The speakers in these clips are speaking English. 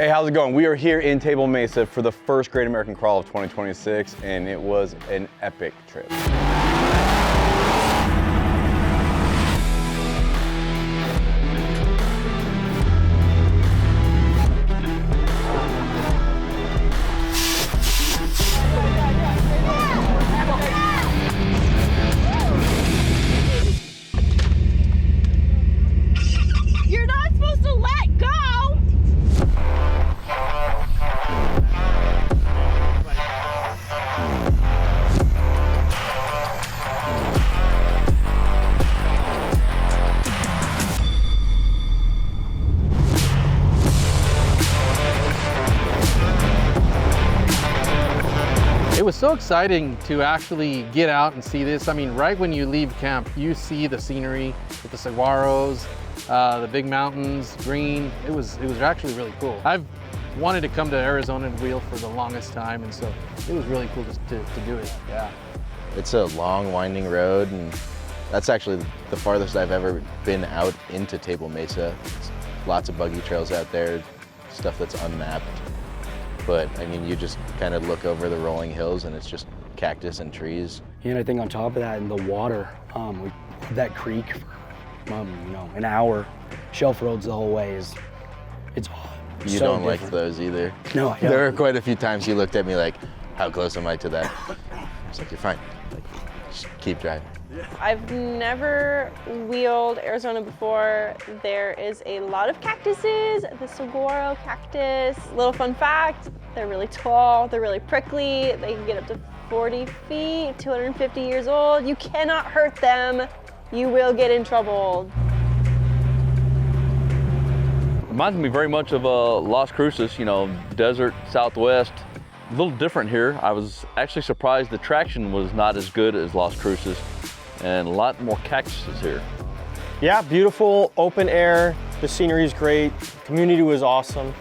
Hey, how's it going? We are here in Table Mesa for the first Great American Crawl of 2026, and it was an epic trip. You're not supposed to let go! It was so exciting to actually get out and see this. I mean, right when you leave camp, you see the scenery with the saguaros, the big mountains, green. It was actually really cool. I've wanted to come to Arizona and wheel for the longest time, and so it was really cool to do it, yeah. It's a long, winding road, and that's actually the farthest I've ever been out into Table Mesa. It's lots of buggy trails out there, stuff that's unmapped. But I mean, you just kind of look over the rolling hills and it's just cactus and trees. And I think on top of that, in the water, we that creek for, an hour. Shelf roads the whole way it's You so don't different. like those either. No, I don't. There were quite a few times you looked at me like, how close am I to that? I was like, you're fine. Like, just keep driving. I've never wheeled Arizona before. There is a lot of cactuses, the saguaro cactus. Little fun fact, they're really tall, they're really prickly, they can get up to 40 feet, 250 years old. You cannot hurt them, you will get in trouble. Reminds me very much of Las Cruces, desert, Southwest. A little different here. I was actually surprised the traction was not as good as Las Cruces, and a lot more cactuses here. Yeah, beautiful, open air. The scenery is great. Community was awesome.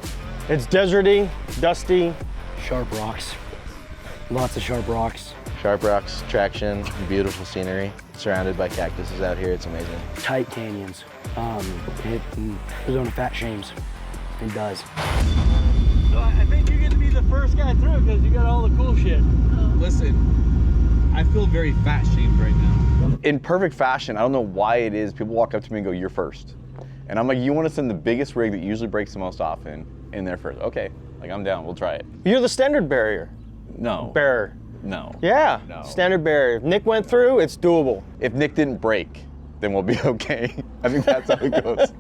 It's deserty, dusty. Sharp rocks. Lots of sharp rocks. Sharp rocks, traction, beautiful scenery. Surrounded by cactuses out here, it's amazing. Tight canyons. Arizona fat shames. It does. So I think you're going to be the first guy through because you got all the cool shit. Listen, I feel very fat shamed right now. In perfect fashion, I don't know why it is, people walk up to me and go, "You're first." And I'm like, you want to send the biggest rig that usually breaks the most often in there first. Okay, like I'm down, we'll try it. You're the standard bearer. No. Bearer. No. Yeah, No. standard bearer. If Nick went through, it's doable. If Nick didn't break, then we'll be okay. I think that's how it goes.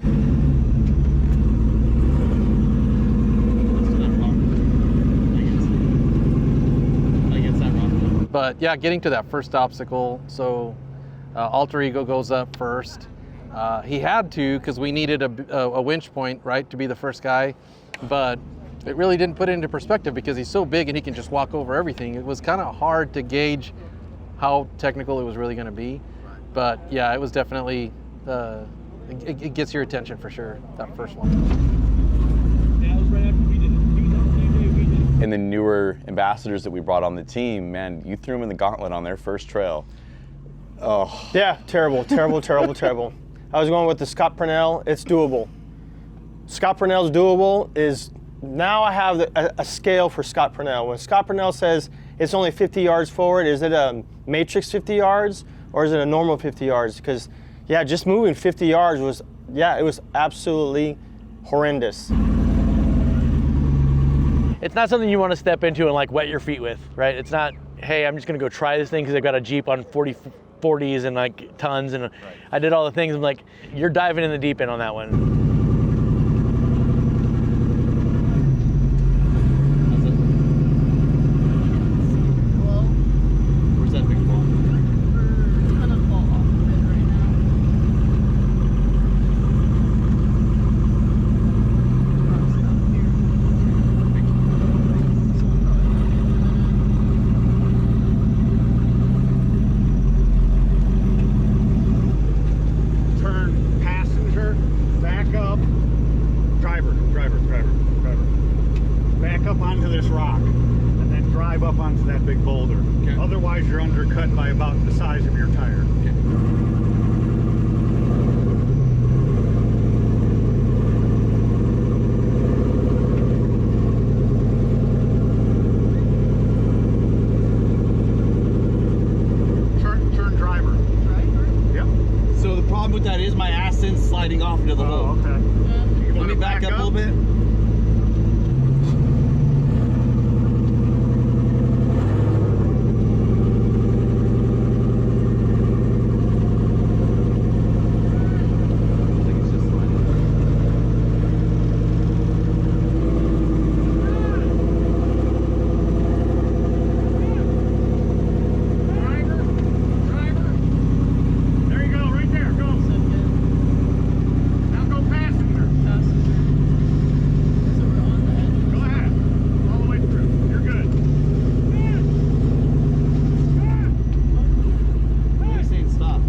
But yeah, getting to that first obstacle, so Alter Ego goes up first. He had to, because we needed a winch point, right, to be the first guy, but it really didn't put it into perspective because he's so big and he can just walk over everything. It was kind of hard to gauge how technical it was really going to be. But yeah, it was definitely, it gets your attention for sure, that first one. That was right after we did it. And the newer ambassadors that we brought on the team, man, you threw them in the gauntlet on their first trail. Oh. Yeah, terrible, terrible, terrible, terrible. I was going with the Scott Purnell. It's doable. Scott Purnell's doable is, now I have a scale for Scott Purnell. When Scott Purnell says it's only 50 yards forward, is it a matrix 50 yards or is it a normal 50 yards? Because, yeah, just moving 50 yards was, it was absolutely horrendous. It's not something you want to step into and like wet your feet with, right? It's not, hey, I'm just going to go try this thing because I've got a Jeep on 40s and like tons and I did all the things. I'm like, you're diving in the deep end on that one. Where's that big ball? We're gonna fall off of it right Turn passenger, back up, driver. Back up onto this rock, and then drive up onto that big boulder. Okay. Otherwise, you're undercut by about the size of your tire. Okay. sliding off into the hole. Okay. Let me back up a little bit. There you go, right there. Go. Now go passenger. Go ahead. All the way through. You're good. What are you saying? Stop.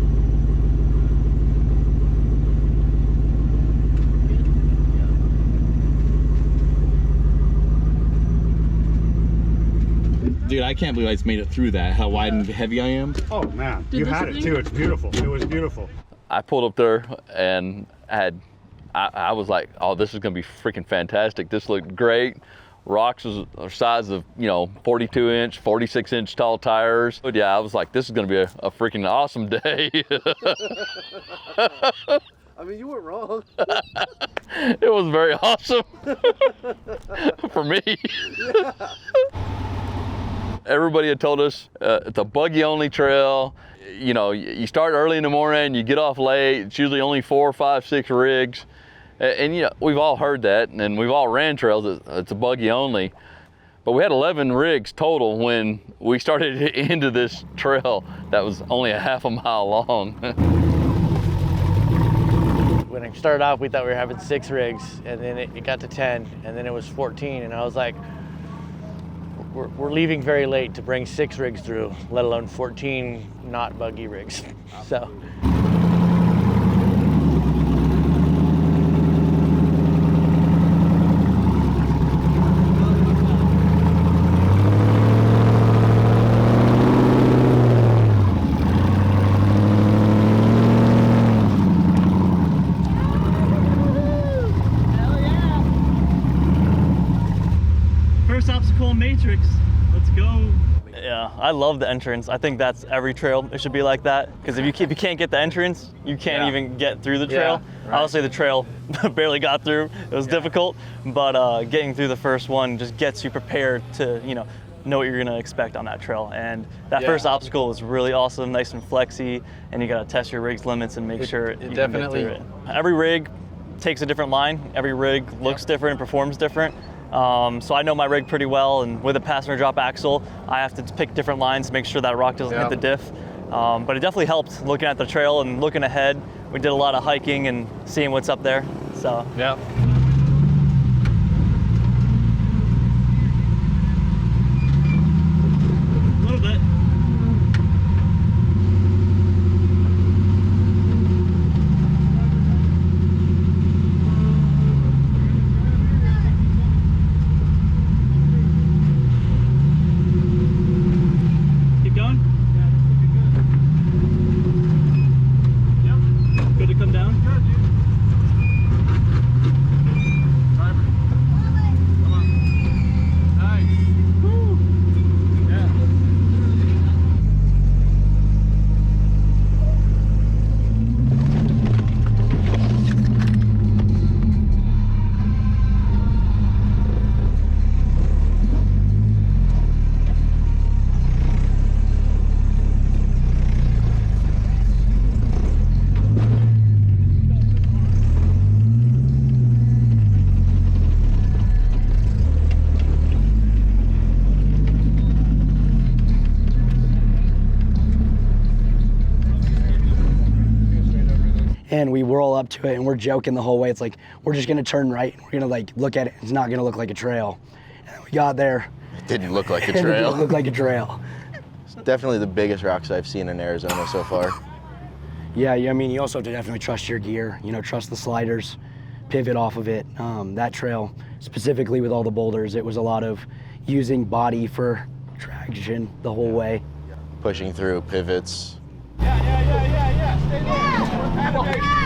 Dude, I can't believe I just made it through that. How wide and heavy I am. Oh man, you had it too. It's beautiful. It was beautiful. I pulled up there and I was like, oh, this is gonna be freaking fantastic. This looked great. Rocks was the size of, 42 inch, 46 inch tall tires. But yeah, I was like, this is gonna be a freaking awesome day. I mean, you weren't wrong. It was very awesome for me. Yeah. Everybody had told us it's a buggy only trail. You start early in the morning, you get off late. It's usually only 4, 5, 6 rigs. And we've all heard that, and we've all ran trails. It's a buggy only. But we had 11 rigs total when we started into this trail that was only a half a mile long. When I started off, we thought we were having 6 rigs, and then it got to 10, and then it was 14, and I was like, we're leaving very late to bring 6 rigs through, let alone 14 not buggy rigs. So. First obstacle matrix. Let's go. Yeah, I love the entrance. I think that's every trail. It should be like that. Because if you can't get the entrance, you can't even get through the trail. Yeah, right. Obviously, the trail barely got through. It was difficult, but getting through the first one just gets you prepared to, know what you're gonna expect on that trail. And that first obstacle was really awesome, nice and flexy. And you gotta test your rig's limits and make sure you definitely can get through it. Every rig takes a different line. Every rig looks different and performs different. So I know my rig pretty well, and with a passenger drop axle, I have to pick different lines to make sure that rock doesn't hit the diff. But it definitely helped looking at the trail and looking ahead. We did a lot of hiking and seeing what's up there. So yeah. A little bit. Keep going. Yep. Good to come down. Good, dude. Driver. Come on. Nice. Woo. Yeah. And we roll up to it and we're joking the whole way. It's like, we're just gonna turn right. We're gonna look at it. It's not gonna look like a trail. And then we got there. It didn't look like a and it trail. didn't look like a trail. It's definitely the biggest rocks I've seen in Arizona so far. Yeah, I mean, you also have to definitely trust your gear, trust the sliders, pivot off of it. That trail, specifically with all the boulders, it was a lot of using body for traction the whole way. Pushing through pivots. Yeah. Stay there.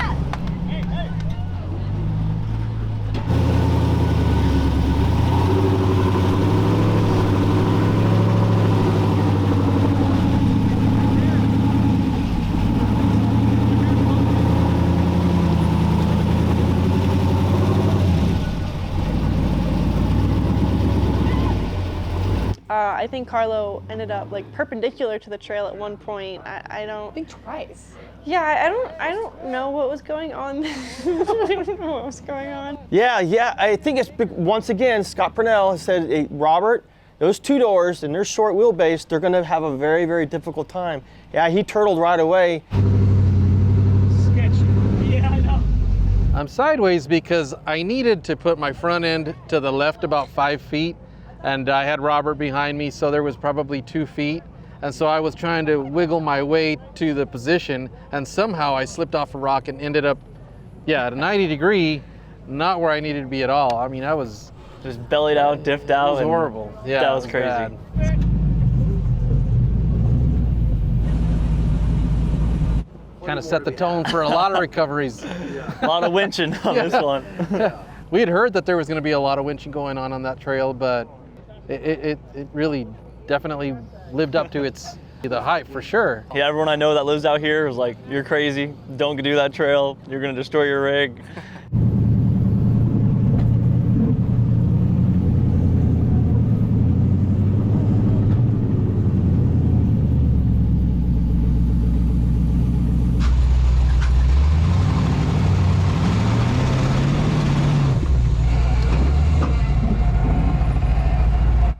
I think Carlo ended up like perpendicular to the trail at one point. I think twice. Yeah, I don't know what was going on. I don't know what was going on. Yeah, I think it's, once again, Scott Purnell has said, hey, Robert, those 2 doors and their short wheelbase, they're gonna have a very, very difficult time. Yeah, he turtled right away. Sketchy. Yeah, I know. I'm sideways because I needed to put my front end to the left about 5 feet, and I had Robert behind me, so there was probably 2 feet. And so I was trying to wiggle my way to the position, and somehow I slipped off a rock and ended up, at a 90 degree, not where I needed to be at all. I mean, I was just bellied out, diffed out. It was horrible. Yeah, that was crazy. Bad. Kind of set the tone for a lot of recoveries. A lot of winching on this one. We had heard that there was going to be a lot of winching going on that trail, but it really definitely lived up to the hype for sure. Yeah, everyone I know that lives out here was like, you're crazy, don't do that trail, you're gonna destroy your rig.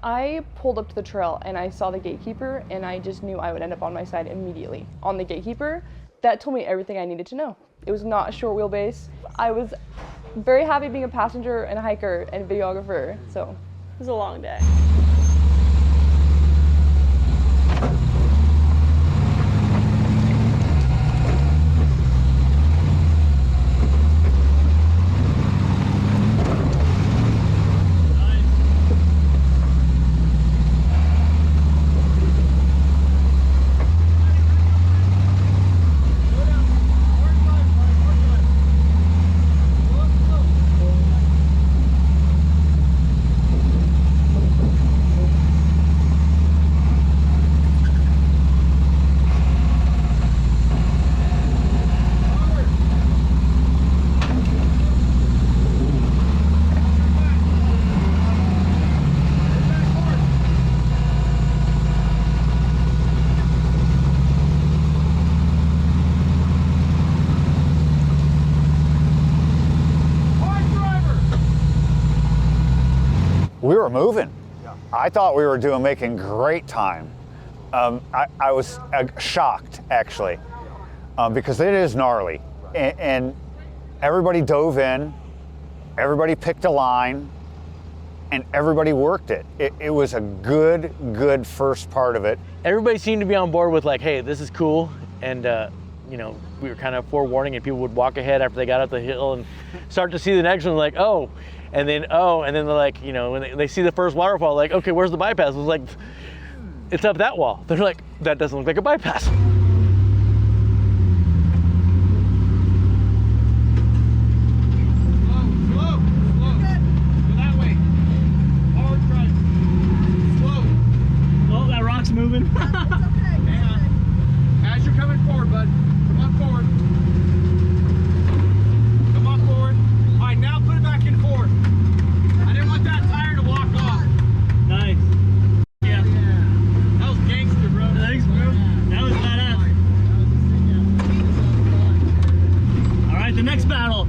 I pulled up to the trail and I saw the gatekeeper, and I just knew I would end up on my side immediately. On the gatekeeper, that told me everything I needed to know. It was not a short wheelbase. I was very happy being a passenger and a hiker and videographer, so. It was a long day. We were moving. I thought we were making great time. I was shocked, actually, because it is gnarly. And everybody dove in, everybody picked a line, and everybody worked it. It was a good first part of it. Everybody seemed to be on board with like, hey, this is cool. And you know, we were kind of forewarning, and people would walk ahead after they got up the hill and start to see the next one, like, oh, and then they're like, you know, when they see the first waterfall, like, okay, where's the bypass? It was like, it's up that wall. They're like, that doesn't look like a bypass. Moving. It's okay. Hang on. As you're coming forward, bud. Come on forward. Come on forward. All right, now put it back in forward. I didn't want that tire to walk off. Nice. Yeah. That was gangster, bro. Thanks, bro. That was badass. All right, the next battle.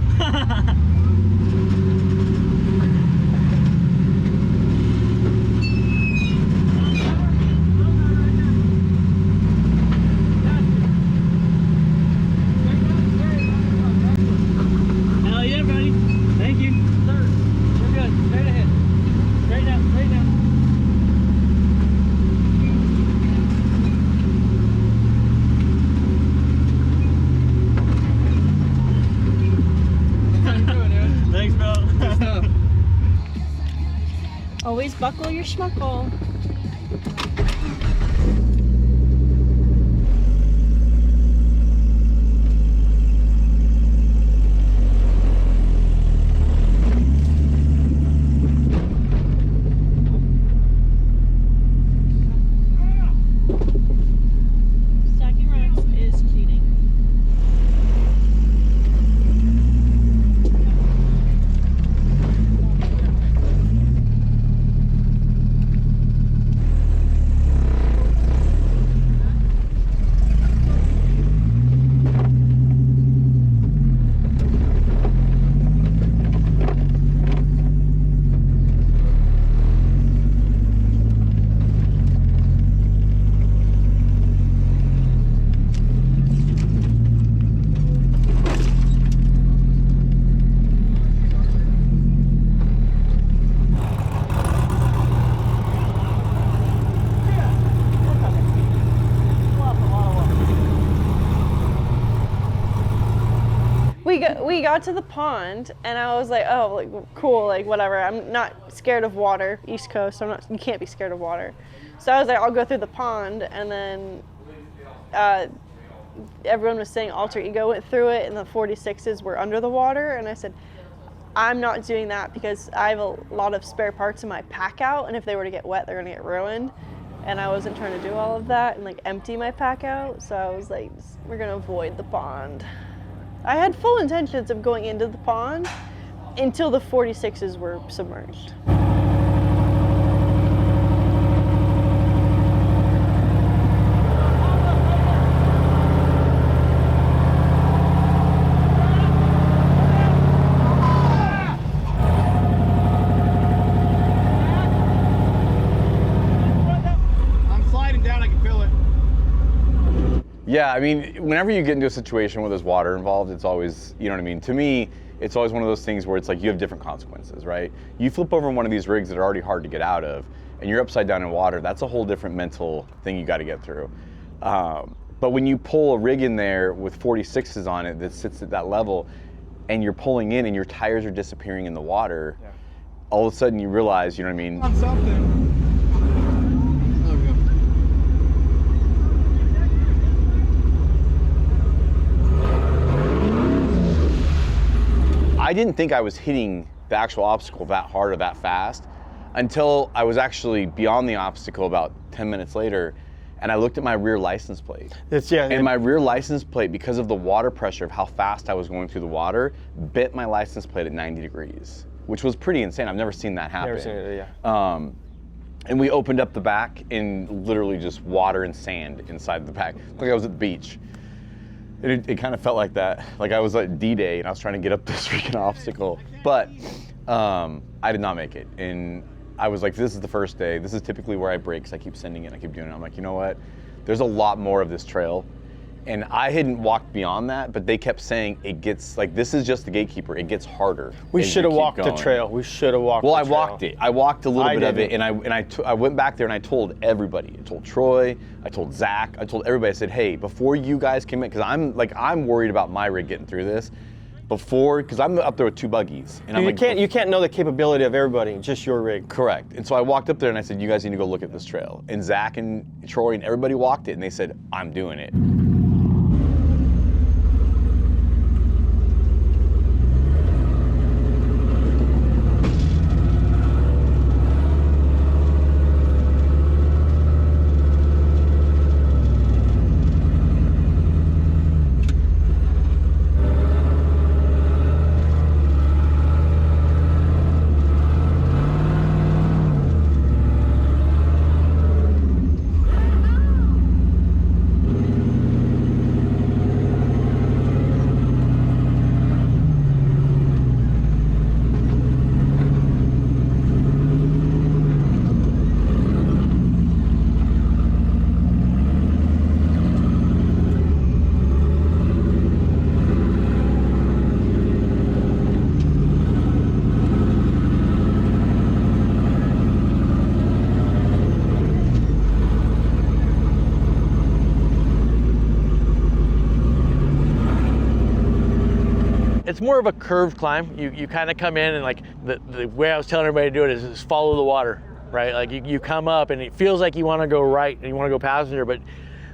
Always buckle your schmuckle. Stacking rocks is cheating. we got to the pond, and I was like, oh, like cool, like whatever. I'm not scared of water. East Coast, you can't be scared of water. So I was like, I'll go through the pond, and then everyone was saying Alter Ego went through it, and the 46s were under the water, and I said, I'm not doing that because I have a lot of spare parts in my pack out, and if they were to get wet, they're gonna get ruined. And I wasn't trying to do all of that and like empty my pack out, so I was like, we're gonna avoid the pond. I had full intentions of going into the pond until the 46s were submerged. Yeah, I mean, whenever you get into a situation where there's water involved, it's always, you know what I mean? To me, it's always one of those things where it's like you have different consequences, right? You flip over one of these rigs that are already hard to get out of, and you're upside down in water, that's a whole different mental thing you got to get through. But when you pull a rig in there with 46s on it that sits at that level, and you're pulling in and your tires are disappearing in the water, all of a sudden you realize, you know what I mean? On something. I didn't think I was hitting the actual obstacle that hard or that fast until I was actually beyond the obstacle about 10 minutes later, and I looked at my rear license plate. And my rear license plate, because of the water pressure of how fast I was going through the water, bit my license plate at 90 degrees, which was pretty insane. I've never seen that happen. Never seen it, yeah. And we opened up the back and literally just water and sand inside the back, like I was at the beach. It kind of felt like that, like I was at D-Day and I was trying to get up this freaking obstacle. But I did not make it. And I was like, this is the first day. This is typically where I break because I keep sending it and I keep doing it. I'm like, you know what? There's a lot more of this trail. And I hadn't walked beyond that, but they kept saying it gets, like, this is just the gatekeeper. It gets harder. We should have walked the trail. We should have walked the trail. Well, I walked it. I walked a little bit of it, and I went back there and I told everybody. I told Troy, I told Zach, I told everybody. I said, hey, before you guys came in, because I'm worried about my rig getting through this. Because I'm up there with 2 buggies. And you can't know the capability of everybody, just your rig. Correct. And so I walked up there and I said, you guys need to go look at this trail. And Zach and Troy and everybody walked it, and they said, I'm doing it. It's more of a curved climb. You kind of come in and like the way I was telling everybody to do it is follow the water, right? Like you come up and it feels like you want to go right and you want to go passenger, but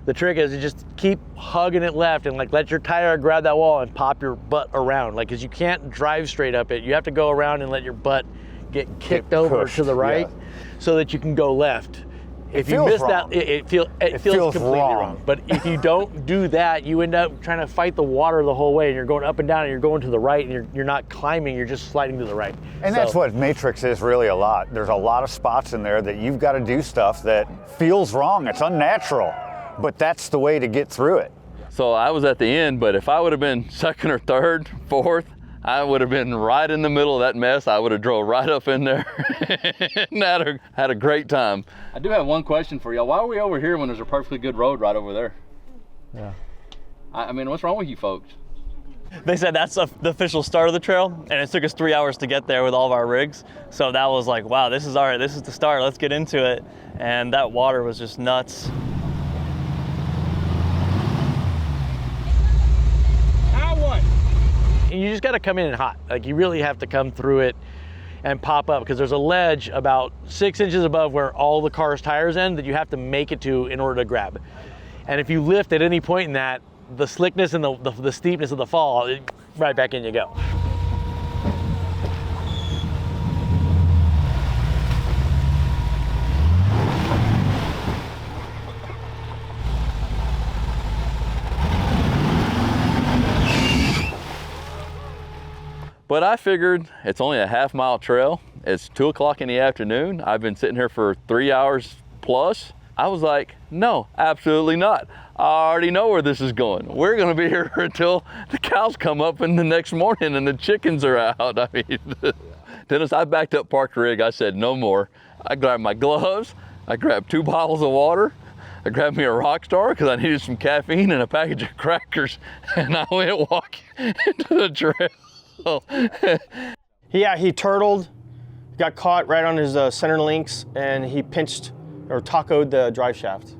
the trick is to just keep hugging it left and like let your tire grab that wall and pop your butt around. Like, cause you can't drive straight up it. You have to go around and let your butt get kicked over to the right so that you can go left. If you miss that, it feels completely wrong. But if you don't do that, you end up trying to fight the water the whole way, and you're going up and down, and you're going to the right, and you're not climbing, you're just sliding to the right. And that's what Matrix is really a lot. There's a lot of spots in there that you've got to do stuff that feels wrong. It's unnatural, but that's the way to get through it. So I was at the end, but if I would have been second or third, fourth, I would have been right in the middle of that mess. I would have drove right up in there and had a great time. I do have one question for y'all. Why are we over here when there's a perfectly good road right over there? Yeah. I mean, what's wrong with you folks? They said that's the official start of the trail, and it took us 3 hours to get there with all of our rigs. So that was like, wow, this is the start. Let's get into it. And that water was just nuts. And you just got to come in hot. Like you really have to come through it and pop up, because there's a ledge about 6 inches above where all the car's tires end that you have to make it to in order to grab. And if you lift at any point in that, the slickness and the steepness of the fall, right back in you go. But I figured it's only a half-mile trail. It's 2 o'clock in the afternoon. I've been sitting here for 3 hours plus. I was like, no, absolutely not. I already know where this is going. We're gonna be here until the cows come up in the next morning and the chickens are out. I mean, Dennis, I backed up, parked the rig. I said, no more. I grabbed my gloves. I grabbed 2 bottles of water. I grabbed me a Rockstar because I needed some caffeine and a package of crackers. And I went walking into the trail. Yeah, he turtled, got caught right on his center links, and he pinched or tacoed the drive shaft.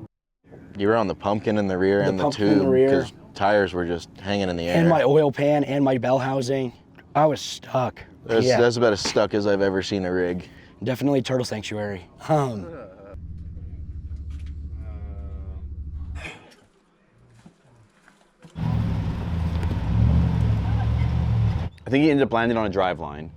You were on the pumpkin in the rear and the tube because tires were just hanging in the air. And my oil pan and my bell housing. I was stuck. That's about as stuck as I've ever seen a rig. Definitely turtle sanctuary. I think he ended up landing on a drive line,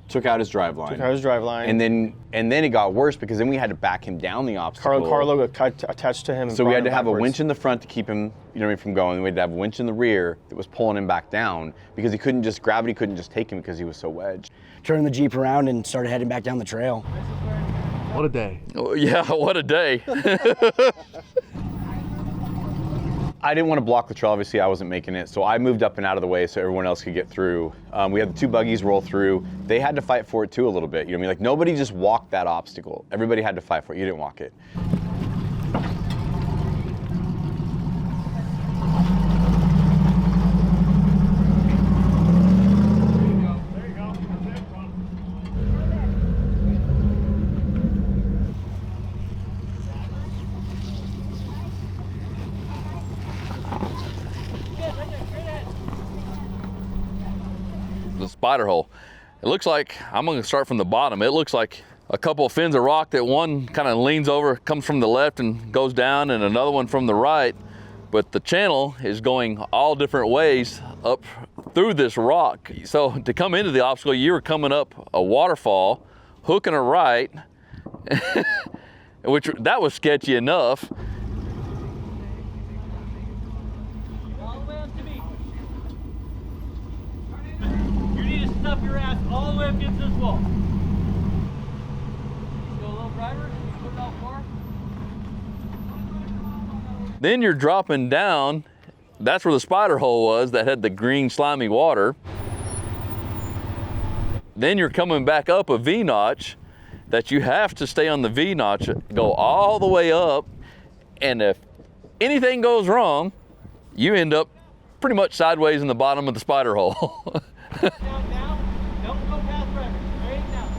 took out his drive line. And then it got worse because then we had to back him down the obstacle. Carlo got attached to him. So we had to have a winch in the front to keep him, from going. We had to have a winch in the rear that was pulling him back down because gravity couldn't just take him because he was so wedged. Turned the Jeep around and started heading back down the trail. What a day. Oh, yeah, what a day. I didn't want to block the trail. Obviously, I wasn't making it. So I moved up and out of the way so everyone else could get through. We had the 2 buggies roll through. They had to fight for it too a little bit. You know what I mean? Like nobody just walked that obstacle. Everybody had to fight for it. You didn't walk it. The spider hole. It looks like, I'm gonna start from the bottom. It looks like a couple of fins of rock that one kind of leans over, comes from the left and goes down, and another one from the right. But the channel is going all different ways up through this rock. So to come into the obstacle, you were coming up a waterfall, hooking a right, which that was sketchy enough. Stuff your ass all the way up against this wall. Go a little driver, put it out far. Then you're dropping down. That's where the spider hole was that had the green slimy water. Then you're coming back up a V-notch that you have to stay on the V-notch, go all the way up, and if anything goes wrong, you end up pretty much sideways in the bottom of the spider hole. Don't go past driver. Straight down.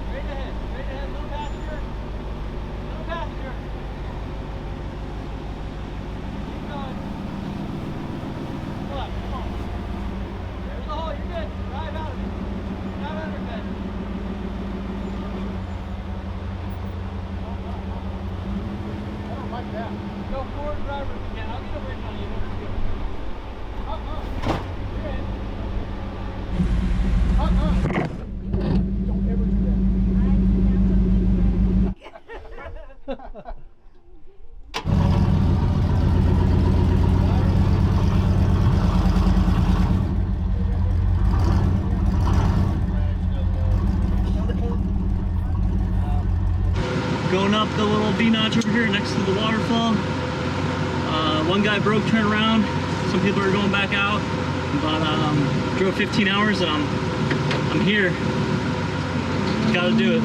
Straight ahead. Straight ahead. Little passenger. Little passenger. Keep going. Come on. Come on. There's the hole. You're good. Drive out of it. Drive out of it, Ben. I don't like that. Go forward, driver, if you can. I'll get a ring on you. You're in. Don't ever do that. Going up the little V-notch over here next to the waterfall. One guy broke, turned around. Some people are going back out. But drove 15 hours and I'm here. Gotta do it.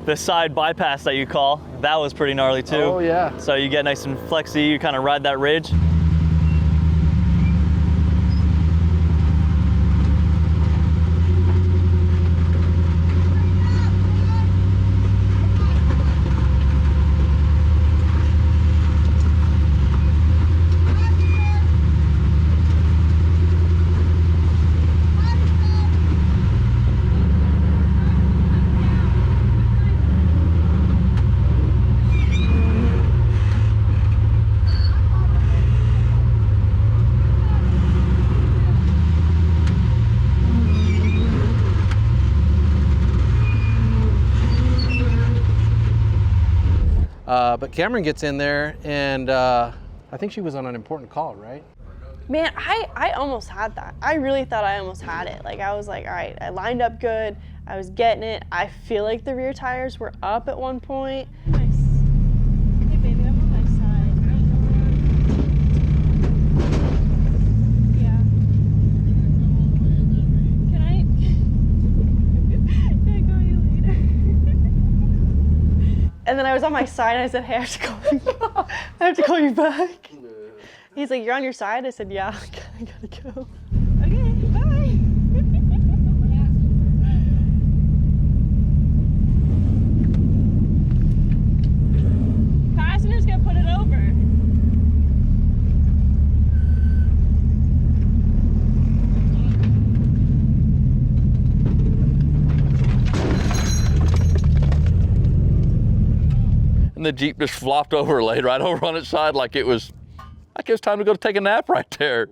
The side bypass that you call, that was pretty gnarly too. Oh yeah. So you get nice and flexy, you kind of ride that ridge. But Cameron gets in there, and I think she was on an important call, right? Man, I almost had that. I really thought I almost had it. Like, I was like, all right, I lined up good. I was getting it. I feel like the rear tires were up at one point. Nice. Hey, baby, I'm on my side. Yeah. Can I call you later? And then I was on my side, and I said, hey, I have to call you back. He's like, you're on your side? I said, yeah, I gotta go. Okay, bye. Passenger's gonna put it over. And the Jeep just flopped over, laid right over on its side like it was time to go take a nap right there.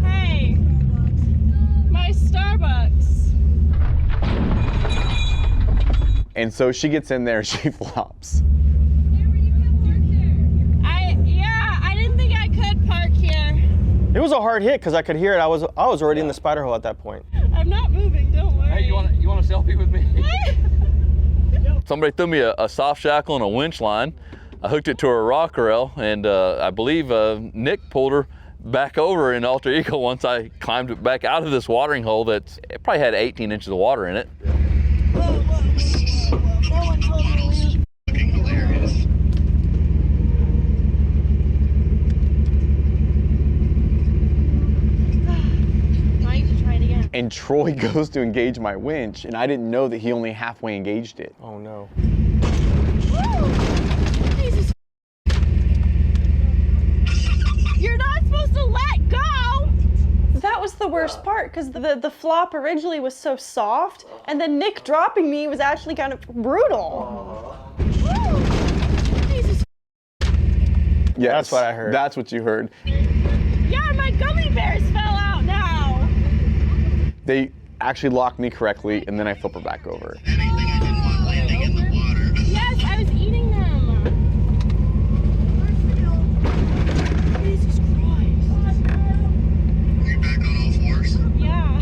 Hey, my Starbucks. And so she gets in there, she flops. I didn't think I could park here. It was a hard hit because I could hear it. I was already in the spider hole at that point. I'm not moving, don't worry. Hey, you want a selfie with me? Somebody threw me a soft shackle and a winch line. I hooked it to a rock rail, and I believe Nick pulled her back over in Alter Ego once I climbed it back out of this watering hole it probably had 18 inches of water in it. No one told me. Looking hilarious. Now I need to try it again. And Troy goes to engage my winch, and I didn't know that he only halfway engaged it. Oh no. Jesus. You're not supposed to let go! That was the worst part, because the flop originally was so soft, and then Nick dropping me was actually kind of brutal. Jesus. Yes, That's what I heard. That's what you heard. Yeah, my gummy bears fell out now. They actually locked me correctly, and then I flip her back over. Anything I didn't want landing in the water. Yes, I was eating them. Jesus Christ. Are you back on all fours? Yeah.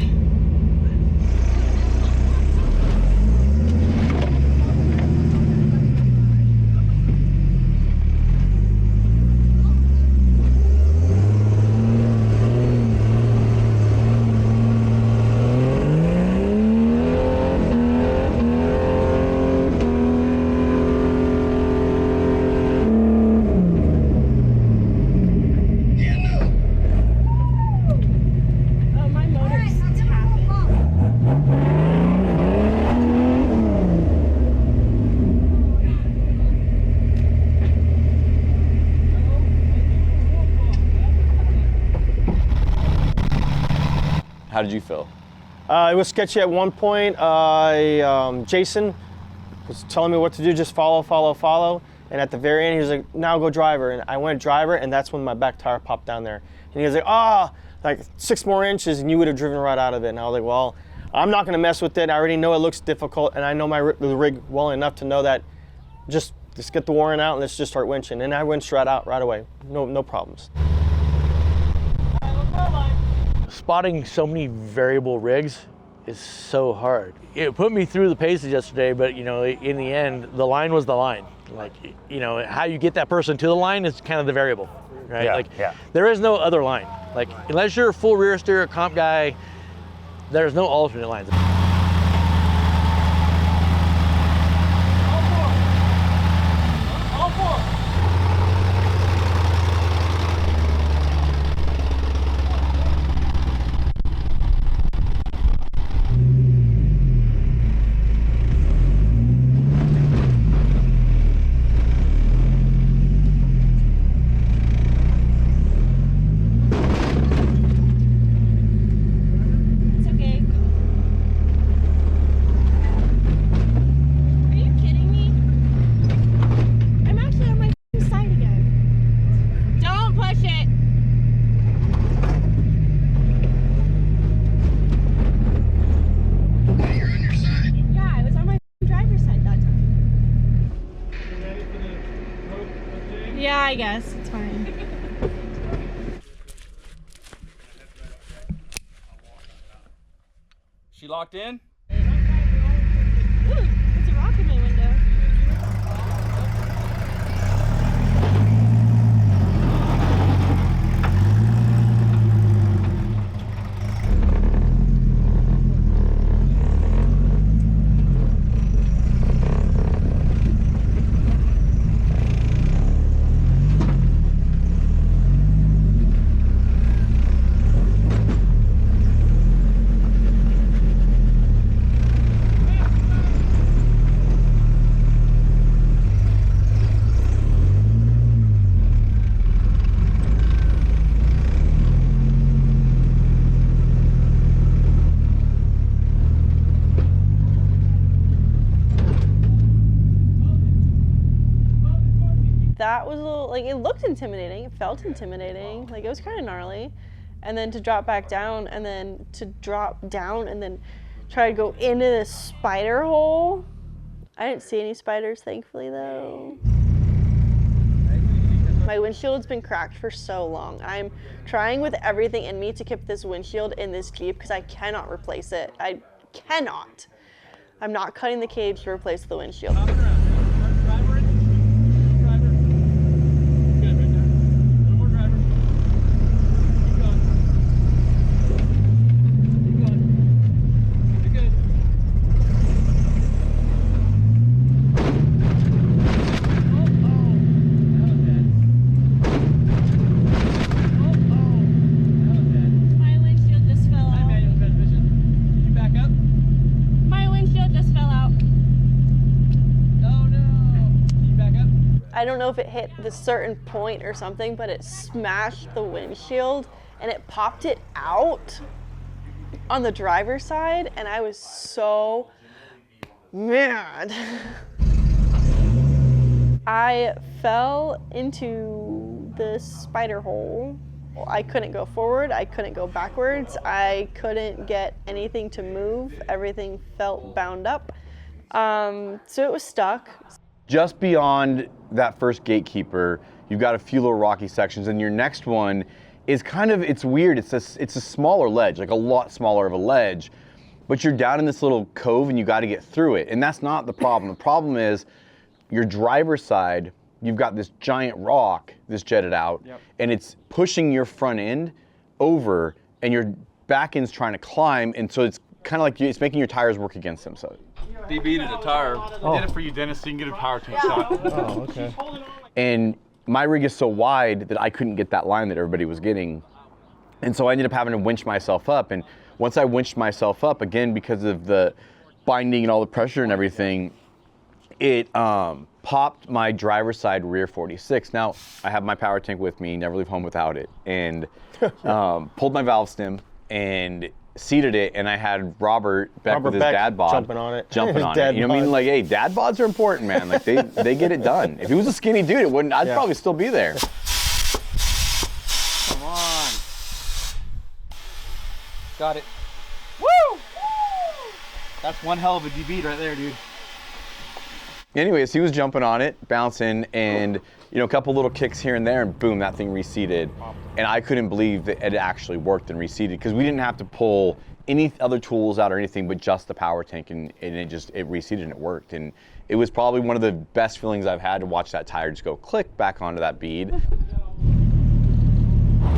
Oh, my motor's tapping. How did you feel? It was sketchy at one point. Jason was telling me what to do, just follow, follow, follow. And at the very end, he was like, now go driver. And I went driver, and that's when my back tire popped down there. And he was like, like 6 more inches, and you would have driven right out of it. And I was like, well, I'm not gonna mess with it. I already know it looks difficult, and I know the rig well enough to know that just get the warrant out and let's just start winching. And I winched right out right away, no problems. Spotting so many variable rigs is so hard. It put me through the paces yesterday, but you know, in the end, the line was the line. Like, you know, how you get that person to the line is kind of the variable, right? Yeah, like, yeah. there is no other line. Like, unless you're a full rear steer comp guy, there's no alternate lines. It's okay. I guess. It's fine. She locked in? Ooh, it's a rock in my window. That was a little, like, it looked intimidating, it felt intimidating, like it was kind of gnarly. And then to drop back down, and then to drop down and then try to go into this spider hole. I didn't see any spiders, thankfully, though. My windshield's been cracked for so long. I'm trying with everything in me to keep this windshield in this Jeep because I cannot replace it. I cannot. I'm not cutting the cage to replace the windshield. I don't know if it hit the certain point or something, but it smashed the windshield and it popped it out on the driver's side, and I was so mad. I fell into the spider hole. I couldn't go forward, I couldn't go backwards, I couldn't get anything to move. Everything felt bound up. So it was stuck. Just beyond that first gatekeeper, you've got a few little rocky sections, and your next one is kind of, it's weird. It's a smaller ledge, like a lot smaller of a ledge, but you're down in this little cove and you got to get through it. And that's not the problem. The problem is your driver's side, you've got this giant rock that's jetted out, and it's pushing your front end over, and your back end's trying to climb, and so it's kind of like it's making your tires work against them. So They beated a tire. I did it for you, Dennis, so you can get a power tank shot. Oh, okay. And my rig is so wide that I couldn't get that line that everybody was getting. And so I ended up having to winch myself up. And once I winched myself up, again, because of the binding and all the pressure and everything, it popped my driver's side rear 46. Now, I have my power tank with me, never leave home without it. And pulled my valve stem and seated it, and I had Robert Beck with his dad bod jumping on it. You know what I mean? Like, hey, dad bods are important, man. Like, they get it done. If he was a skinny dude, it wouldn't. I'd probably still be there. Come on. Got it. Woo! That's one hell of a DB right there, dude. Anyways, he was jumping on it, bouncing, and a couple little kicks here and there, and boom, that thing reseated. And I couldn't believe that it actually worked and reseated, because we didn't have to pull any other tools out or anything but just the power tank, and it reseated and it worked. And it was probably one of the best feelings I've had to watch that tire just go click back onto that bead.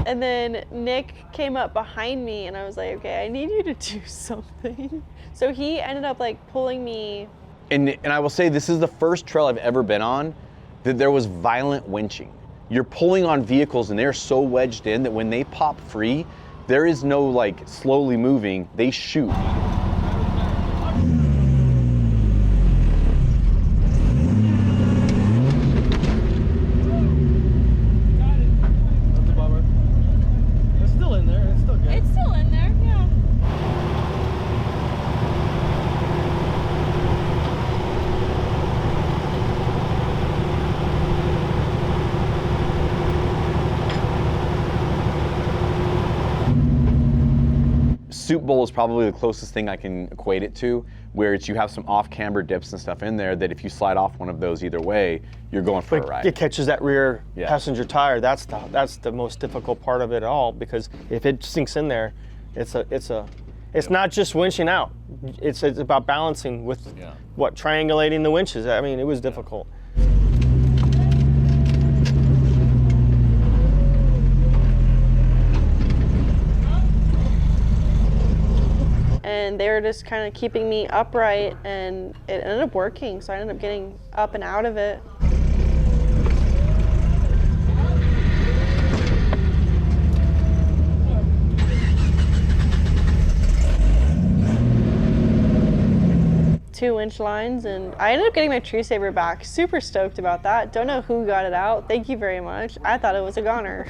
And then Nick came up behind me, and I was like, okay, I need you to do something. So he ended up like pulling me. And I will say, this is the first trail I've ever been on that there was violent winching. You're pulling on vehicles and they're so wedged in that when they pop free, there is no like slowly moving, they shoot. It's still in there, it's still good. It's still in there, yeah. Soup bowl is probably the closest thing I can equate it to, where you have some off-camber dips and stuff in there that if you slide off one of those either way, you're going for a ride. It catches that rear Yeah. passenger tire. That's the most difficult part of it all, because if it sinks in there, it's not just winching out. It's about balancing with triangulating the winches. I mean, it was difficult. And they were just kind of keeping me upright, and it ended up working, so I ended up getting up and out of it. Two winch lines, and I ended up getting my tree saver back. Super stoked about that. Don't know who got it out. Thank you very much. I thought it was a goner.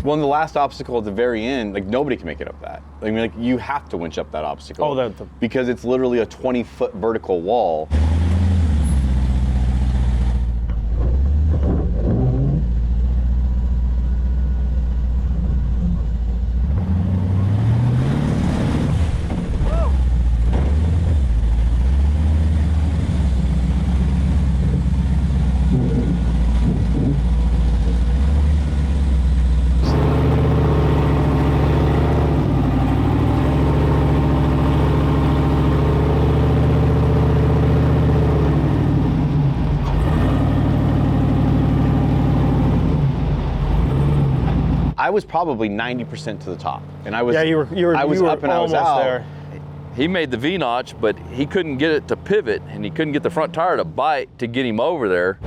Well, in the last obstacle at the very end, like nobody can make it up that. I mean, like you have to winch up that obstacle. Oh, because it's literally a 20-foot vertical wall. I was probably 90% to the top, and I was. Yeah, you were. I was you were up and I was almost out. there. He made the V-notch, but he couldn't get it to pivot, and he couldn't get the front tire to bite to get him over there.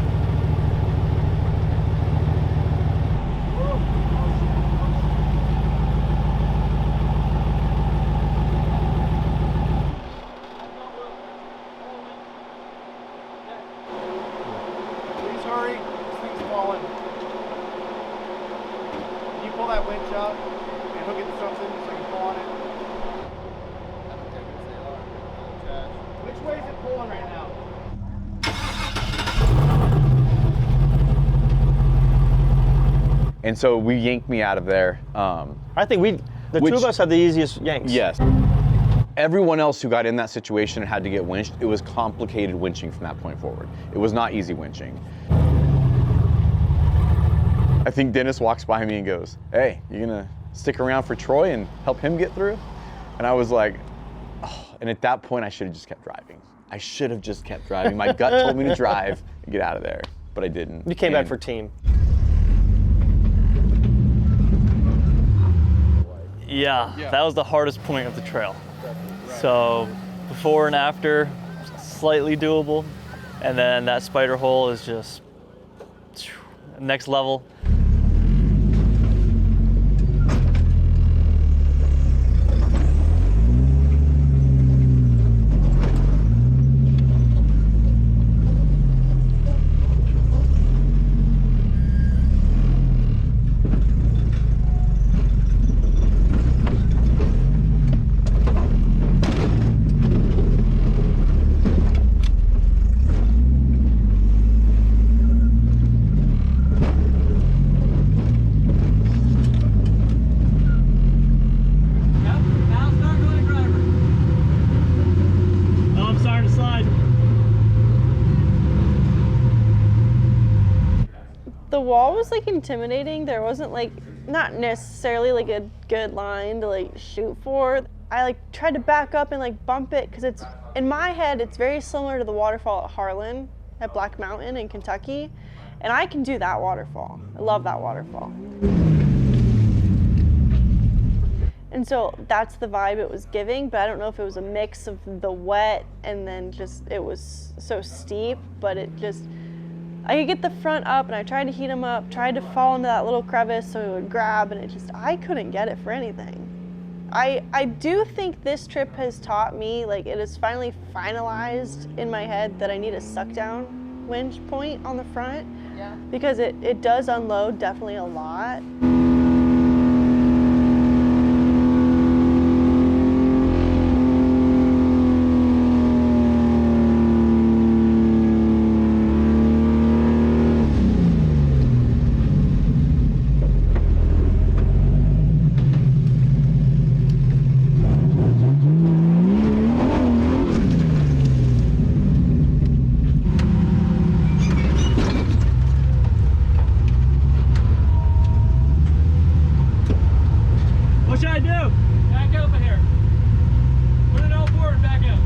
Please hurry. This thing's falling. Can you pull that winch up and hook it to something so I can pull on it? Which way is it pulling right now? And so we yanked me out of there. I think the two of us had the easiest yanks. Yes. Everyone else who got in that situation and had to get winched, it was complicated winching from that point forward. It was not easy winching. I think Dennis walks by me and goes, "Hey, you gonna stick around for Troy and help him get through?" And I was like, oh. And at that point I should have just kept driving. I should have just kept driving. My gut told me to drive and get out of there, but I didn't. You came back for team. Yeah, that was the hardest point of the trail. So before and after, slightly doable. And then that spider hole is just next level. The wall was like intimidating. There wasn't like, not necessarily like a good line to like shoot for. I like tried to back up and like bump it because it's, in my head, it's very similar to the waterfall at Harlan at Black Mountain in Kentucky. And I can do that waterfall. I love that waterfall. And And so that's the vibe it was giving, but I don't know if it was a mix of the wet and then just it was so steep, but it just, I could get the front up and I tried to heat him up, tried to fall into that little crevice so it would grab, and it just, I couldn't get it for anything. I do think this trip has taught me, like it is finally finalized in my head that I need a suck down winch point on the front. Yeah. Because it does unload definitely a lot. What should I do? Back up here. Put it all forward, back up.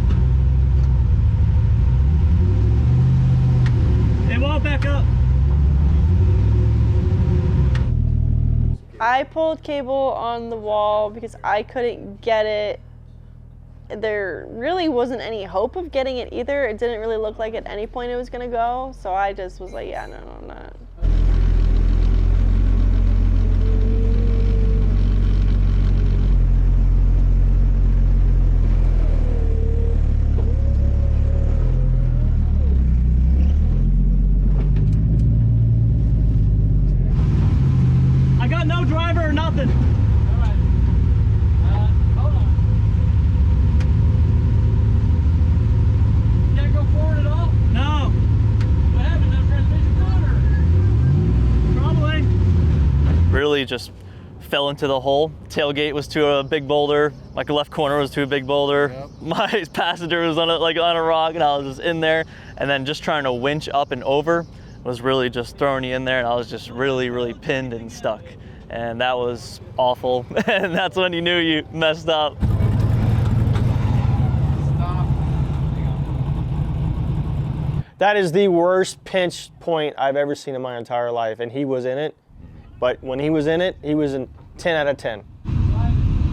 It won't back up. I pulled cable on the wall because I couldn't get it. There really wasn't any hope of getting it either. It didn't really look like at any point it was gonna go. So I just was like, yeah, no, I'm not. I got no driver or nothing. All right. Hold on. You can't go forward at all? No. What happened? That transmission fluid or? Probably. Really just fell into the hole. Tailgate was to a big boulder. My left corner was to a big boulder. Yep. My passenger was on a rock, and I was just in there. And then just trying to winch up and over was really just throwing you in there, and I was just really, really pinned and stuck. And that was awful. And that's when you knew you messed up. That is the worst pinch point I've ever seen in my entire life, and he was in it. But when he was in it, he was in 10 out of 10. Is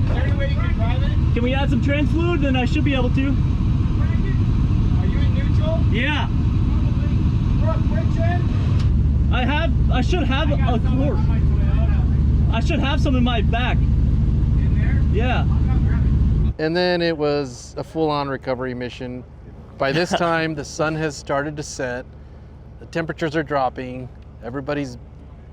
there any way you can drive it? Can we add some trans fluid? Then I should be able to. Are you in neutral? Yeah. I should have a cord. I should have some in my back. In there? Yeah. And then it was a full-on recovery mission. By this time, the sun has started to set. The temperatures are dropping. Everybody's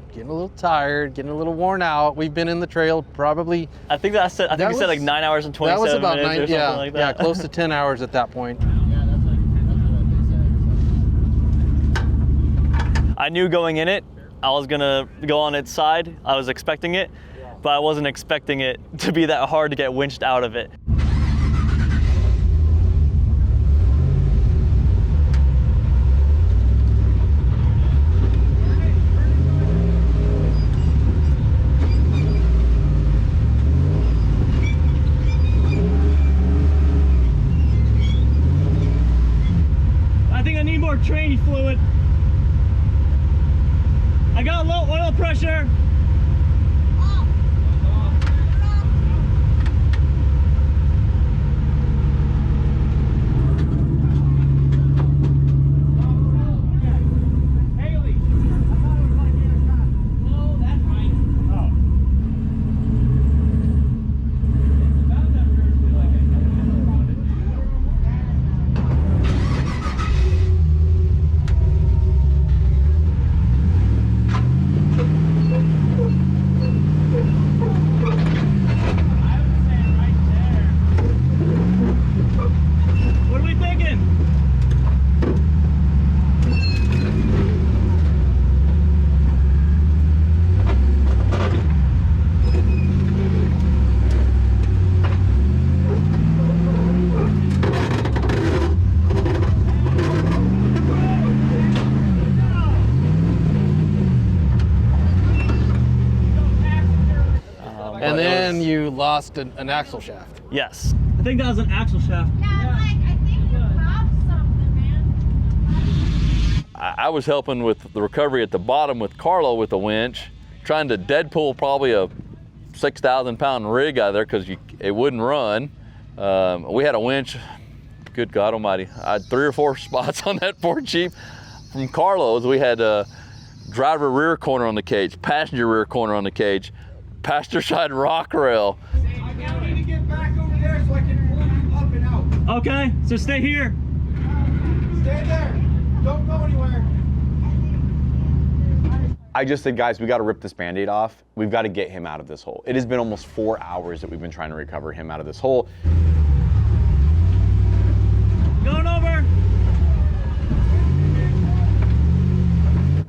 getting a little tired, getting a little worn out. We've been in the trail probably. I think we said like 9 hours and 27 minutes. That was about minutes 9, or something like that. yeah, close to 10 hours at that point. I knew going in it, I was gonna go on its side. I was expecting it, but I wasn't expecting it to be that hard to get winched out of it. I think I need more trainee fluid. I got low oil pressure. And then you lost an axle shaft. Yes. I think that was an axle shaft. I think you dropped something, man. I was helping with the recovery at the bottom with Carlo with the winch, trying to dead pull probably a 6,000 pound rig out of there because it wouldn't run. We had a winch, good God almighty. I had 3 or 4 spots on that poor Jeep. From Carlos, we had driver rear corner on the cage, passenger rear corner on the cage, passenger side rock rail. I need to get back over there so I can pull you up and out. Okay, so stay here. Stay there. Don't go anywhere. I just said, guys, we got to rip this Band-Aid off. We've got to get him out of this hole. It has been almost 4 hours that we've been trying to recover him out of this hole. Going over.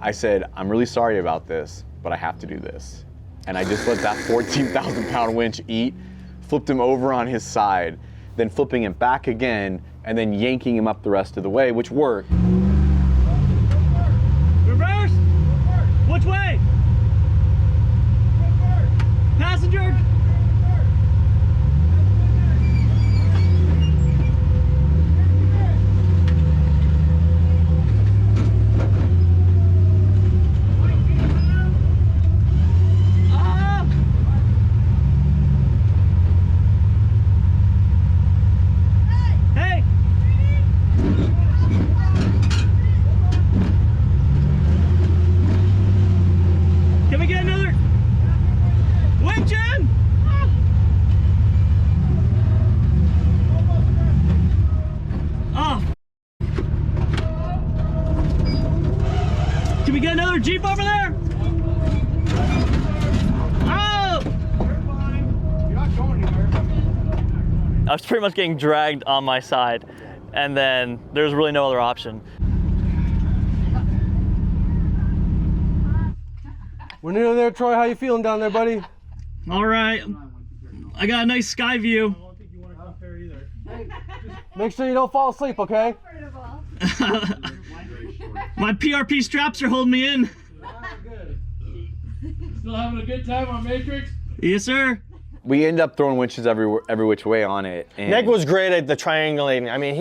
I said, I'm really sorry about this, but I have to do this. And I just let that 14,000 pound winch eat, flipped him over on his side, then flipping him back again, and then yanking him up the rest of the way, which worked. Reverse. Which way? Passenger. Hey. Can we get another winch in? Oh. Can we get another Jeep over there? Oh! You're not going anywhere. I was pretty much getting dragged on my side, and then there's really no other option. We're nearly there, Troy. How you feeling down there, buddy? All right. I got a nice sky view. Make sure you don't fall asleep, okay? My PRP straps are holding me in. Still having a good time on Matrix? Yes, sir. We end up throwing winches every which way on it. And Nick was great at the triangulating. I mean,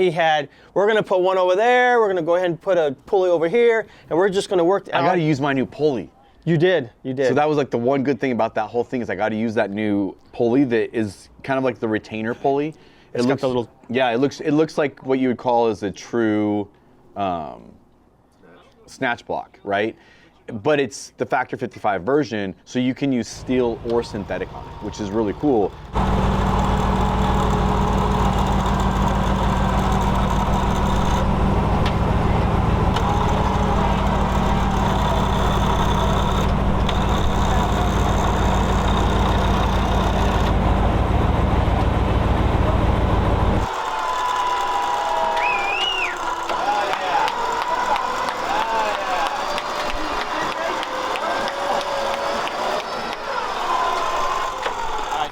we're gonna put one over there, we're gonna go ahead and put a pulley over here, and we're just gonna work. I got to use my new pulley. You did. So that was like the one good thing about that whole thing is I got to use that new pulley that is kind of like the retainer pulley. It's got the little. Yeah, it looks like what you would call as a true snatch block, right? But it's the Factor 55 version, so you can use steel or synthetic on it, which is really cool.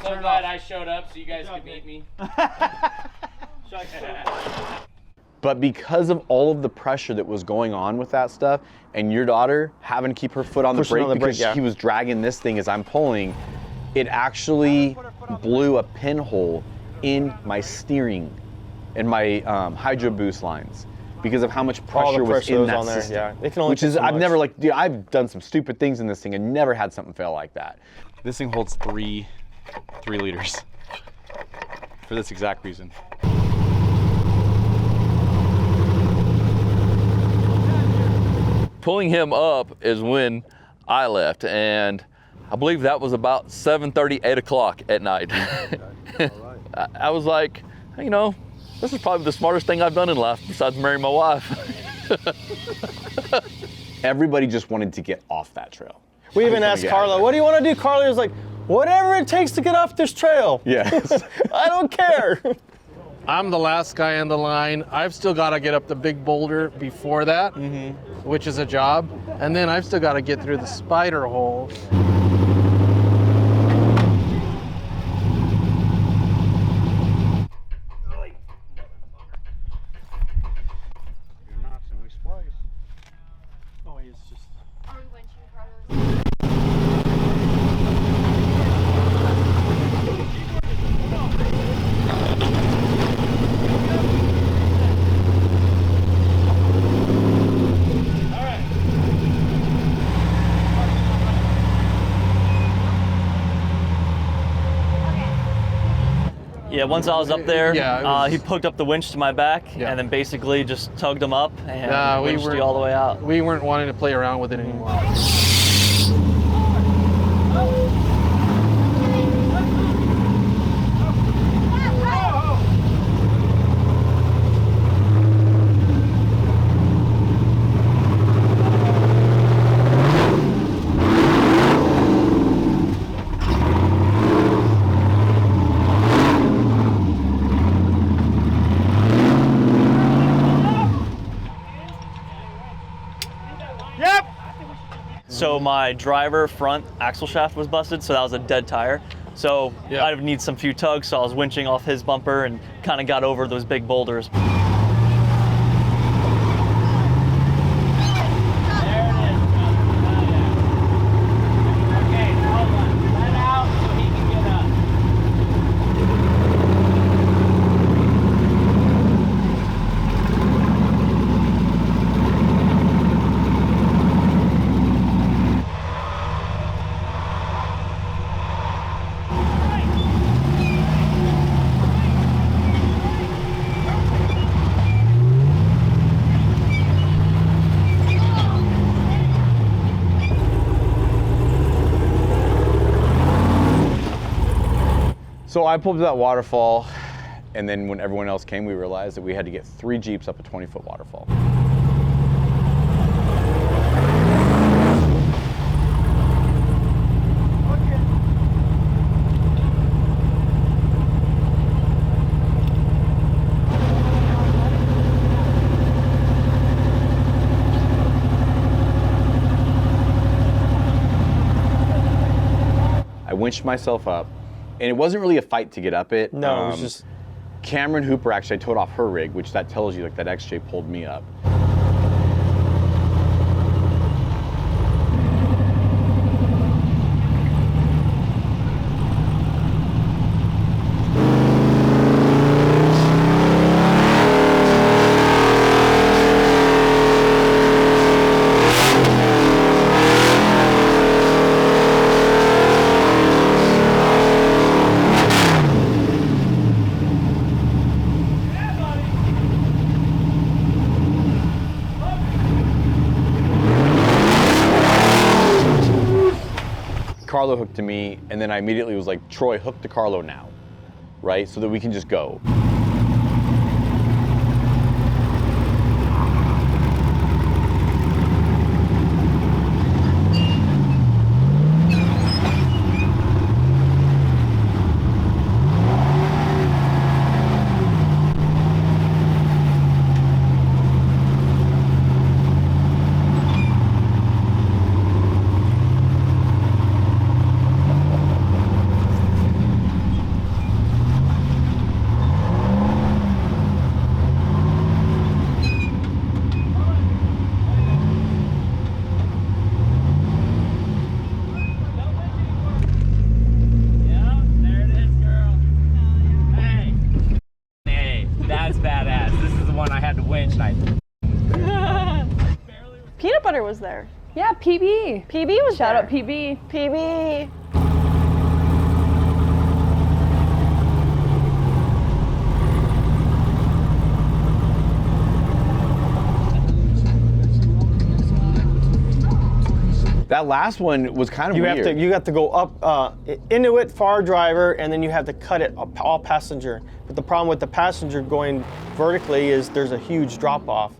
So glad I showed up so you guys could meet me. But because of all of the pressure that was going on with that stuff, and your daughter having to keep her foot on the brake because he was dragging this thing as I'm pulling, it actually blew a pinhole in my steering and my hydro boost lines because of how much pressure was in that system. Yeah, it can only which is, I've never I've done some stupid things in this thing and never had something fail like that. This thing holds 3 liters for this exact reason. Pulling him up is when I left, and I believe that was about 7:30, 8 o'clock at night. I was like, you know, this is probably the smartest thing I've done in life besides marrying my wife. Everybody just wanted to get off that trail. We even asked Carla, what do you want to do? Carla was like, whatever it takes to get off this trail. Yes. I don't care. I'm the last guy in the line. I've still got to get up the big boulder before that, which is a job. And then I've still got to get through the spider hole. Yeah, once I was up there, Yeah, he hooked up the winch to my back and then basically just tugged him up and winched you all the way out. We weren't wanting to play around with it anymore. So my driver front axle shaft was busted, so that was a dead tire. So I would need some few tugs, so I was winching off his bumper and kind of got over those big boulders. So I pulled up that waterfall, and then when everyone else came, we realized that we had to get 3 Jeeps up a 20-foot waterfall. I winched myself up. And it wasn't really a fight to get up it. No, it was just... Cameron Hooper actually towed off her rig, which that tells you like that XJ pulled me up. Carlo hooked to me, and then I immediately was like, Troy, hook to Carlo now, right? So that we can just go. Peanut butter was there. Yeah, PB. PB was Shout there. out PB. PB. That last one was kind of weird. You have to go up into it, far driver, and then you have to cut it all passenger. But the problem with the passenger going vertically is there's a huge drop off.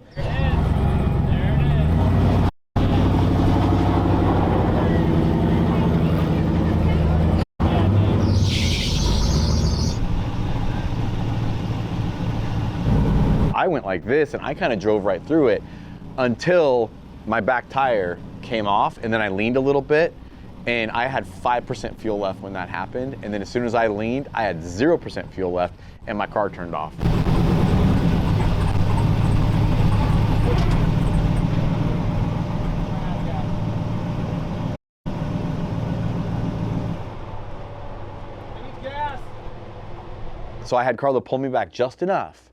I went like this, and I kind of drove right through it until my back tire came off, and then I leaned a little bit, and I had 5% fuel left when that happened. And then as soon as I leaned, I had 0% fuel left, and my car turned off. So I had Carlo pull me back just enough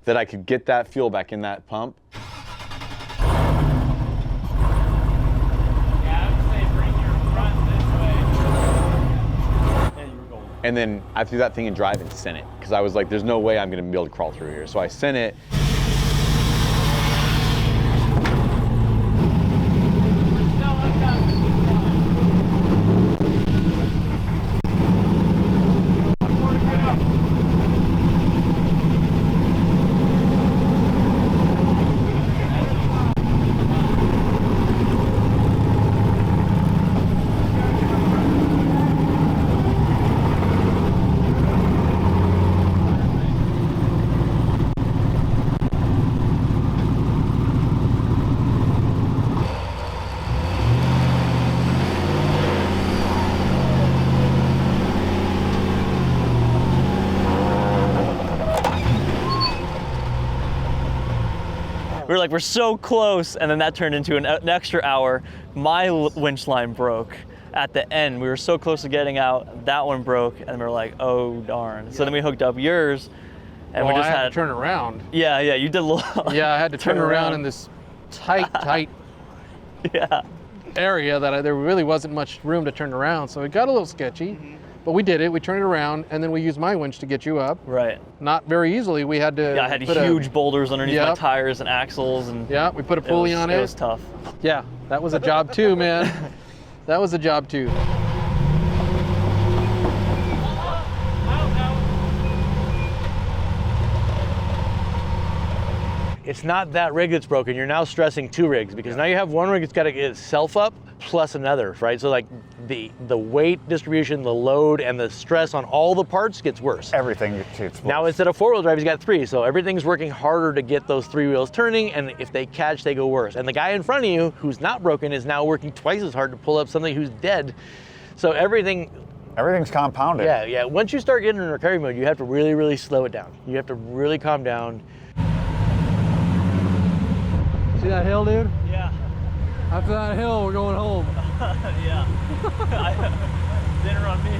that I could get that fuel back in that pump. And then I threw that thing in drive and sent it because I was like, there's no way I'm gonna be able to crawl through here. So I sent it. We were like, we're so close, and then that turned into an extra hour. My winch line broke at the end. We were so close to getting out, that one broke, and we were like, oh darn. So then we hooked up yours, and we just had to turn around. Yeah, you did a little. Yeah, I had to turn around in this tight area that there really wasn't much room to turn around, so it got a little sketchy. But we did it. We turned it around, and then we used my winch to get you up. Right. Not very easily. We had to. Yeah, I had huge boulders underneath my tires and axles, and yeah, we put a pulley on it. It was tough. Yeah, that was a job too, man. That was a job too. It's not that rig that's broken. You're now stressing two rigs because now you have one rig that's got to get itself up plus another, right? So like the weight distribution, the load, and the stress on all the parts gets worse. Everything gets worse. Now instead of four-wheel drive, he's got three. So everything's working harder to get those three wheels turning, and if they catch, they go worse. And the guy in front of you, who's not broken, is now working twice as hard to pull up something who's dead. So everything's compounded. Yeah. Once you start getting in recovery mode, you have to really, really slow it down. You have to really calm down. See that hill, dude? Yeah. After that hill, we're going home. Yeah. Dinner on me.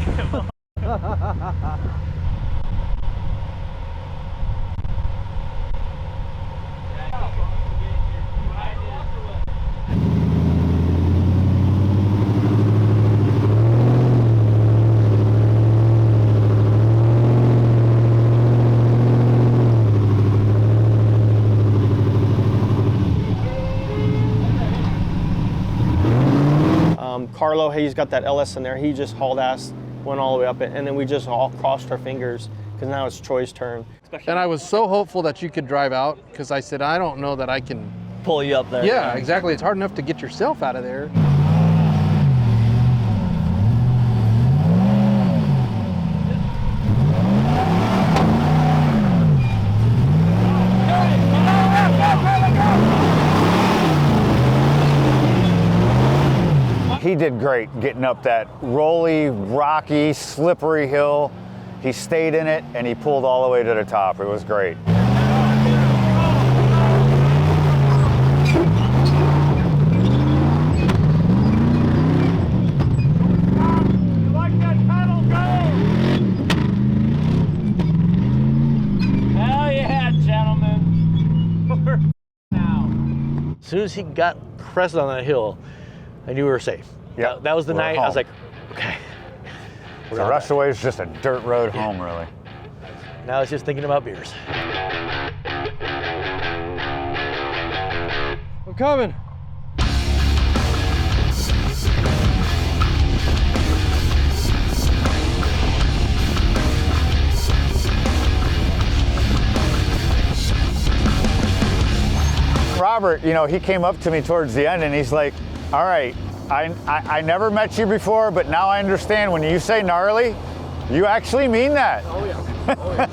Carlo, he's got that LS in there. He just hauled ass, went all the way up it, and then we just all crossed our fingers because now it's Troy's turn. And I was so hopeful that you could drive out because I said, I don't know that I can pull you up there. Yeah, exactly. It's hard enough to get yourself out of there. He did great getting up that rolly, rocky, slippery hill. He stayed in it and he pulled all the way to the top. It was great. Hell yeah, gentlemen. As soon as he got crested on that hill, I knew we were safe. Yeah, that was the night I was like, okay. The rest of the way is just a dirt road home, really. Now it's just thinking about beers. I'm coming. Robert, you know, he came up to me towards the end and he's like, all right, I never met you before, but now I understand when you say gnarly, you actually mean that. Oh yeah. Oh yeah.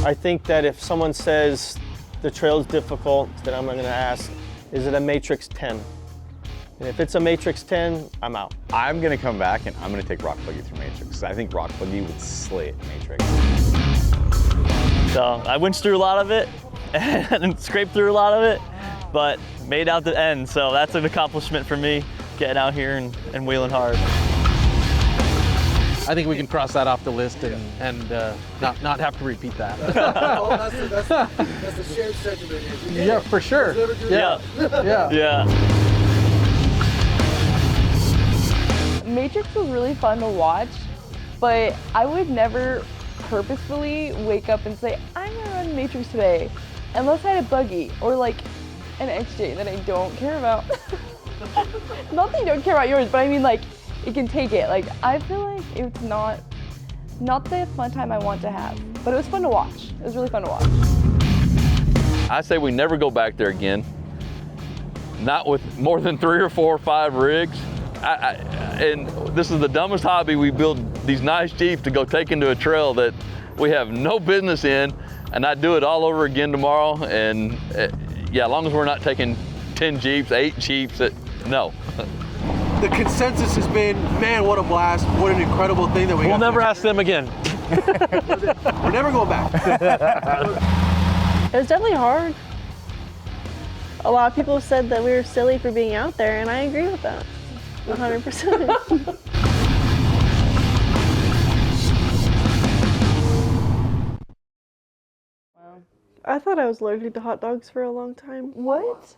I think that if someone says the trail's difficult, then I'm going to ask, is it a Matrix 10? And if it's a Matrix 10, I'm out. I'm going to come back and I'm going to take Rock Buggy through Matrix. I think Rock Buggy would slay it in Matrix. So I winched through a lot of it and scraped through a lot of it, but made out the end. So that's an accomplishment for me, getting out here and wheeling hard. I think we can cross that off the list and not have to repeat that. Oh, that's the shared sentiment here. Yeah, for sure. Yeah. Yeah. Yeah. Matrix was really fun to watch, but I would never purposefully wake up and say, I'm gonna run Matrix today, unless I had a buggy or like an XJ that I don't care about. Not that you don't care about yours, but I mean like, it can take it. Like, I feel like it's not the fun time I want to have, but it was fun to watch. It was really fun to watch. I say we never go back there again. Not with more than 3 or 4 or 5 rigs. And this is the dumbest hobby. We build these nice Jeeps to go take into a trail that we have no business in, and I do it all over again tomorrow. And yeah, as long as we're not taking 10 Jeeps, 8 Jeeps, no. The consensus has been, man, what a blast. What an incredible thing that we got. We'll never ask them again. We're never going back. It was definitely hard. A lot of people said that we were silly for being out there, and I agree with that. 100%. I thought I was allergic to hot dogs for a long time. What?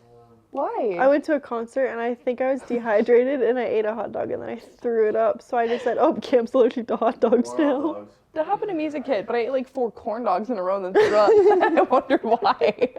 Why? I went to a concert and I think I was dehydrated and I ate a hot dog and then I threw it up. So I just said, oh, Cam's allergic to hot dogs now. That happened to me as a kid, but I ate like 4 corn dogs in a row and then threw up. I wondered why.